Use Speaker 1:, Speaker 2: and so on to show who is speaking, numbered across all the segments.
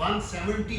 Speaker 1: 170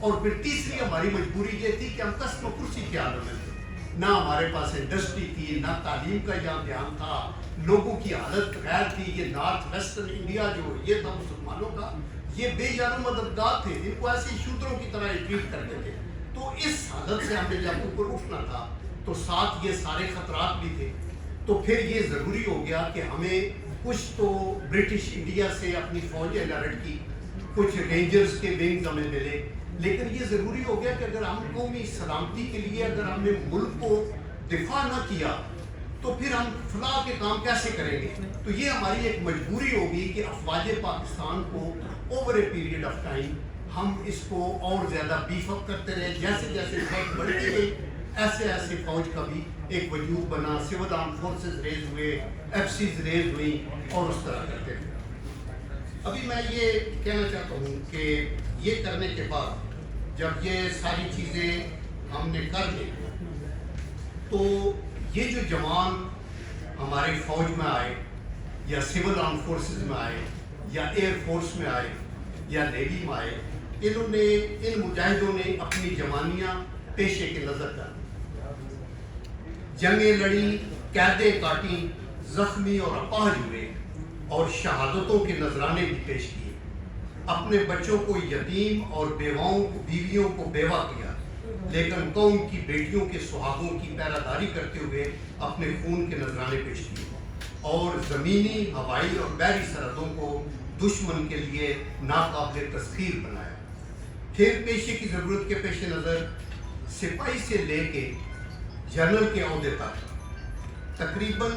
Speaker 1: اور پھر تیسری ہماری مجبوری یہ تھی کہ ہم قسم و کرسی کے عالم میں تھے، نہ ہمارے پاس انڈسٹری تھی، نہ تعلیم کا یہاں دھیان تھا، لوگوں کی حالت غیر تھی. یہ نارتھ ویسٹرن انڈیا جو یہ تھا مسلمانوں کا، یہ بے یار و مددگار تھے جن کو ایسے شودروں کی طرح ٹریٹ کرتے تھے. تو اس حالت سے ہمیں جب اوپر اٹھنا تھا تو ساتھ یہ سارے خطرات بھی تھے. تو پھر یہ ضروری ہو گیا کہ ہمیں کچھ تو برٹش انڈیا سے اپنی فوج الرٹ کی، کچھ رینجرز کے ونگز ہمیں ملے، لیکن یہ ضروری ہو گیا کہ اگر ہم قومی سلامتی کے لیے اگر ہم نے ملک کو دفاع نہ کیا تو پھر ہم فلاح کے کام کیسے کریں گے. تو یہ ہماری ایک مجبوری ہوگی کہ افواج پاکستان کو over a period of time ہم اس کو اور زیادہ بیف اپ کرتے رہے. جیسے جیسے فوج بڑھتی گئی ایسے ایسے فوج کا بھی ایک وجود بنا، سول آرم فورسز ریز ہوئے، ایف سیز ریز ہوئی اور اس طرح کرتے رہے. ابھی میں یہ کہنا چاہتا ہوں کہ یہ کرنے کے بعد جب یہ ساری چیزیں ہم نے کر لی تو یہ جو جوان ہمارے فوج میں آئے یا سول آرم فورسز میں آئے یا ایئر فورس میں آئے یا نیوی میں آئے، انہوں نے ان مجاہدوں نے اپنی جوانیاں پیشے کے نظر ڈالی، جنگیں لڑی، قیدیں کاٹیں، زخمی اور اپاہج ہوئے اور شہادتوں کے نذرانے بھی پیش کیے. اپنے بچوں کو یتیم اور بیویوں کو بیوہ کیا، لیکن قوم کی بیٹیوں کے سہاگوں کی پیراداری کرتے ہوئے اپنے خون کے نذرانے پیش کیے اور زمینی، ہوائی اور بحری سرحدوں کو دشمن کے لیے ناقابل تسخیر بنایا. پھر پیشے کی ضرورت کے پیش نظر سپاہی سے لے کے جنرل کے عہدے تک تقریباً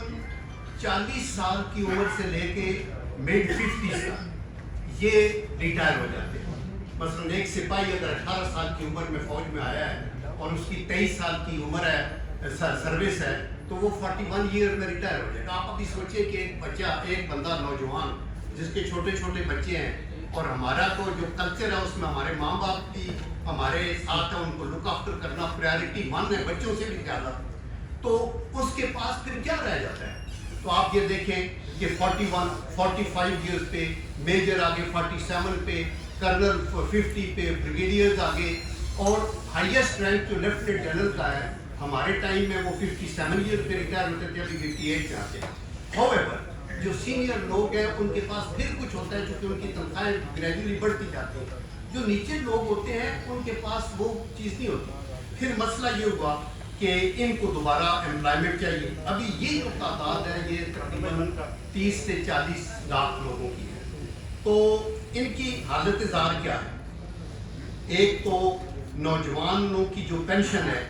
Speaker 1: 40 سال کی عمر سے لے کے مڈ 50 تک یہ ریٹائر ہو جاتے ہیں. مثلاً ایک سپاہی اگر 18 سال کی عمر میں فوج میں آیا ہے اور اس کی 23 سال کی عمر ہے، سروس ہے، تو وہ 41 ایئر میں ریٹائر ہو جائے گا. آپ ابھی سوچیں کہ ایک بچہ، ایک بندہ نوجوان جس کے چھوٹے چھوٹے بچے ہیں اور ہمارا تو جو کلچر ہے اس میں ہمارے ماں باپ بھی ہمارے ساتھ ہیں، ان کو لک آفٹر کرنا پریارٹی 1 ہے بچوں سے بھی زیادہ، تو اس کے پاس پھر کیا رہ جاتا ہے. تو آپ یہ دیکھیں کہ 41 45 ایئرز پہ میجر آگے، 47 پہ کرنل، 50 پہ بریگیڈیئرز آگے، اور ہائیسٹ رینک جو لیفٹیننٹ جنرل کا ہے ہمارے ٹائم میں وہ 57 ایئرز پہ ریٹائر ہوتے تھے، ابھی 58 پہ آتے ہیں. However جو سینئر لوگ ہیں ان کے پاس پھر کچھ ہوتا ہے چونکہ ان کی تنخواہیں گریجولی بڑھتی جاتی ہیں. جو نیچے لوگ ہوتے ہیں ان کے پاس وہ چیز نہیں ہوتی. پھر مسئلہ یہ ہوا کہ ان کو دوبارہ امپلائمنٹ چاہیے. ابھی یہ جو تعداد ہے یہ تقریباً 30 سے 40 لاکھ لوگوں کی ہے. تو ان کی حالت زار کیا ہے؟ ایک تو نوجوانوں کی جو پینشن ہے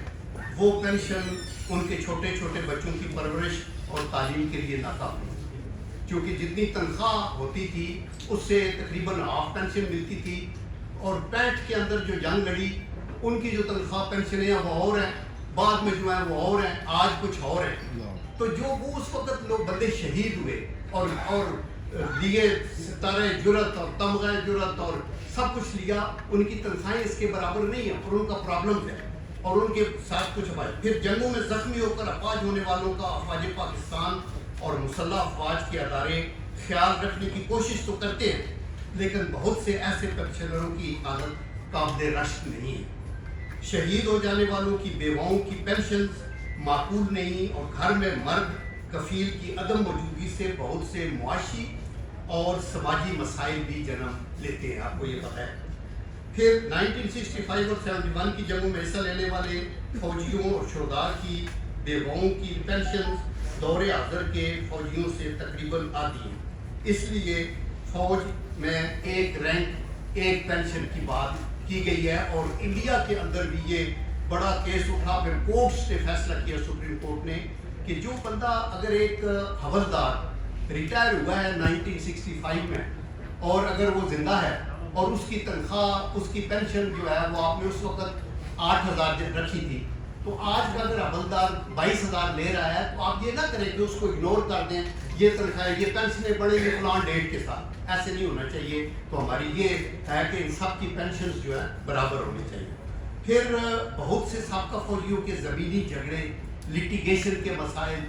Speaker 1: وہ پینشن ان کے چھوٹے چھوٹے بچوں کی پرورش اور تعلیم کے لیے ناکافی، کیونکہ جتنی تنخواہ ہوتی تھی اس سے تقریباً ہاف پینشن ملتی تھی. اور 65 کے اندر جو جنگ لڑی ان کی جو تنخواہ پینشنیں ہیں وہ اور ہیں، بعد میں جو ہیں وہ اور ہیں، آج کچھ اور ہیں. تو جو وہ اس وقت لوگ بندے شہید ہوئے اور لیے ستارہ جرت اور تمغہ جرت اور سب کچھ لیا، ان کی تنخواہیں اس کے برابر نہیں ہیں اور ان کا پرابلم ہے اور ان کے ساتھ کچھ افواج. پھر جنگوں میں زخمی ہو کر افواج ہونے والوں کا افواج پاکستان اور مسلح افواج کے ادارے خیال رکھنے کی کوشش تو کرتے ہیں، لیکن بہت سے ایسے پنشنروں کی حالت قابل رشک نہیں ہے. شہید ہو جانے والوں کی بیواؤں کی پینشنز معقول نہیں اور گھر میں مرد کفیل کی عدم موجودگی سے بہت سے معاشی اور سماجی مسائل بھی جنم لیتے ہیں، آپ کو یہ پتہ ہے. پھر 1965 اور 71 کی جنگوں میں حصہ لینے والے فوجیوں اور شہداء کی بیواؤں کی پینشنز دور حاضر کے فوجیوں سے تقریباً آدھی ہیں. اس لیے فوج میں ایک رینک ایک پینشن کی بات کی گئی ہے اور انڈیا کے اندر بھی یہ بڑا کیس اٹھا. پھر کورٹس نے فیصلہ کیا، سپریم کورٹ نے، کہ جو بندہ اگر ایک حوالدار ریٹائر ہوا ہے 1965 میں اور اگر وہ زندہ ہے اور اس کی تنخواہ، اس کی پینشن جو ہے وہ آپ نے اس وقت 8,000 رکھی تھی، تو آج کا اگر حوالدار 22,000 لے رہا ہے تو آپ یہ نہ کریں کہ اس کو اگنور کر دیں، یہ تنخواہیں، یہ پینشنیں بڑھیں گی فلاں ڈیٹ کے ساتھ. ایسے نہیں ہونا چاہیے. تو ہماری یہ ہے کہ ان سب کی پینشنز جو ہے برابر ہونی چاہیے. پھر بہت سے سابقہ فوجیوں کے زمینی جھگڑے، لٹیگیشن کے مسائل.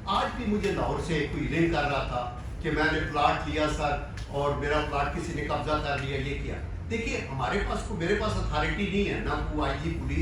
Speaker 1: آج بھی مجھے لاہور سے کوئی رنگ کر رہا تھا کہ میں نے پلاٹ لیا سر اور میرا پلاٹ کسی نے قبضہ کر لیا، یہ کیا. دیکھیے ہمارے پاس میرے پاس اتھارٹی نہیں ہے، نہ کوئی آئی جی پولیس